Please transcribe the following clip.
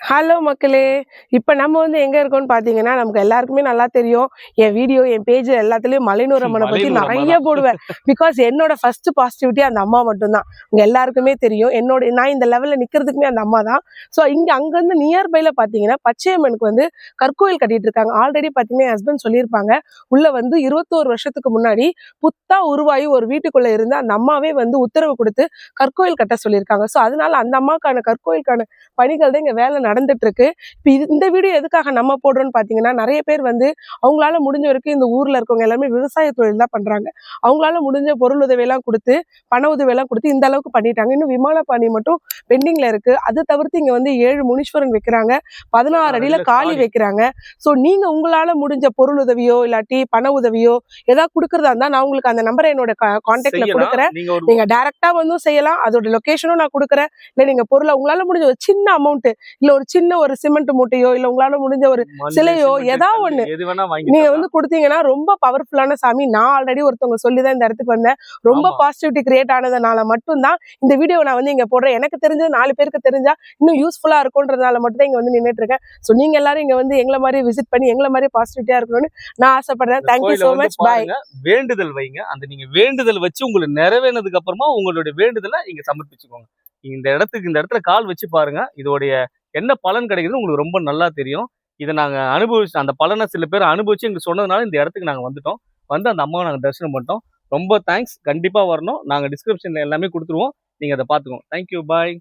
Hello மக்களே, இப்போ நம்ம வந்து எங்க இருக்கோம்னு பாத்தீங்கன்னா, நமக்கு எல்லாருக்குமே நல்லா தெரியும். என் வீடியோ, என் பேஜ் எல்லாத்துலயும் மலையனூர் அம்மனை பத்தி நிறைய போடுவேன். பிகாஸ் என்னோட ஃபர்ஸ்ட் பாசிட்டிவிட்டி அந்த அம்மா மட்டும்தான். உங்க எல்லாருக்குமே தெரியும். நான் இந்த லெவல்ல நிக்கிறதுக்குமே அந்த அம்மா தான். ஸோ அங்க வந்து நியர்பைல பாத்தீங்கன்னா பச்சையம்மனுக்கு வந்து கற்கோயில் கட்டிட்டு இருக்காங்க. ஆல்ரெடி பாத்தீங்கன்னா என் ஹஸ்பண்ட் சொல்லியிருப்பாங்க, உள்ள வந்து 21 வருஷத்துக்கு முன்னாடி புத்தா உருவாகி ஒரு வீட்டுக்குள்ள இருந்து அந்த அம்மாவே வந்து உத்தரவு கொடுத்து கற்கோயில் கட்ட சொல்லியிருக்காங்க. ஸோ அதனால அந்த அம்மாக்கான கற்கோயிலுக்கான பணிகள் தான் இங்க வேலை நடந்துட்டு இருக்கு. இப்போ இந்த வீடியோ எதுக்காக நம்ம போடுறோம்னு பாத்தீங்கன்னா, நிறைய பேர் வந்து அவங்களால முடிஞ்ச வரைக்கும் இந்த ஊர்ல இருக்கவங்க எல்லாமே விவசாய தொழில் தான் பண்றாங்க. அவங்களால முடிஞ்ச பொருள் உதவியெல்லாம் கொடுத்து, பண உதவியெல்லாம் கொடுத்து இந்த அளவுக்கு பண்ணிட்டாங்க. இன்னும் விமான பணி மட்டும் பெண்டிங்ல இருக்கு. அது தவிர்த்து இங்க வந்து 7 முனீஸ்வரன் வைக்கிறாங்க, 16 அடியில காளி வைக்கிறாங்க. ஸோ நீங்க உங்களால முடிஞ்ச பொருள் உதவியோ இல்லாட்டி பண உதவியோ ஏதாவது கொடுக்கறதா இருந்தா நான் உங்களுக்கு அந்த நம்பரை என்னோட கான்டாக்ட்ல கொடுக்குறேன். நீங்க டைரக்டா வந்து செய்யலாம். அதோட லொகேஷனும் நான் கொடுக்குறேன். இல்ல நீங்க பொருளை உங்களால முடிஞ்ச ஒரு சின்ன அமௌண்ட், இல்ல ஒரு சின்ன ஒரு சிமெண்ட் மூட்டையோ, இல்ல உங்களால முடிஞ்ச ஒரு சிலையோ ஏதாவது ஒண்ணு நீங்க வந்து கொடுத்தீங்கன்னா ரொம்ப பவர்ஃபுல்லான சாமி. நான் ஆல்ரெடி ஒருத்தவங்க சொல்லிதான் இந்த இடத்துக்கு வந்தேன். ரொம்ப பாசிட்டிவிட்டி கிரியேட் ஆனதுனால மட்டும்தான் இந்த வீடியோ நான் வந்து இங்க போடுறேன். எனக்கு தெரிஞ்சது 4 பேருக்கு தெரிஞ்சா இன்னும் யூஸ்ஃபுல்லா இருக்கும்ன்றதுனால மட்டும் தான் இங்க வந்து நின்றுட்டு இருக்கேன். ஸோ நீங்க எல்லாரும் இங்க வந்து எங்களை மாதிரி விசிட் பண்ணி எங்களை மாதிரி பாசிட்டிவிட்டியா இருக்கணும்னு நான் ஆசைப்படுறேன். Thank you so much. பாய். வேண்டுதல் வைங்க. அந்த நீங்க வேண்டுதல் வச்சு உங்களுக்கு நிறைவேறினதுக்கு அப்புறமா உங்களுடைய வேண்டுதலை இங்க சமர்ப்பிச்சுக்கோங்க. இந்த இடத்துல கால் வச்சு பாருங்க. இதோடைய என்ன பலன் கிடைக்குதுன்னு உங்களுக்கு ரொம்ப நல்லா தெரியும். இதை நாங்க அனுபவிச்சு அந்த பலனை சில பேர் அனுபவிச்சு எங்களுக்கு சொன்னதுனால இந்த இடத்துக்கு நாங்க வந்துட்டோம். வந்து அந்த அம்மாவை நாங்க தரிசனம் பண்ணிட்டோம். ரொம்ப தேங்க்ஸ். கண்டிப்பா வரணும். நாங்க டிஸ்கிரிப்ஷன்ல எல்லாமே கொடுத்துருவோம். நீங்க அதை பாத்துக்கோங்க. தேங்க்யூ. பாய்.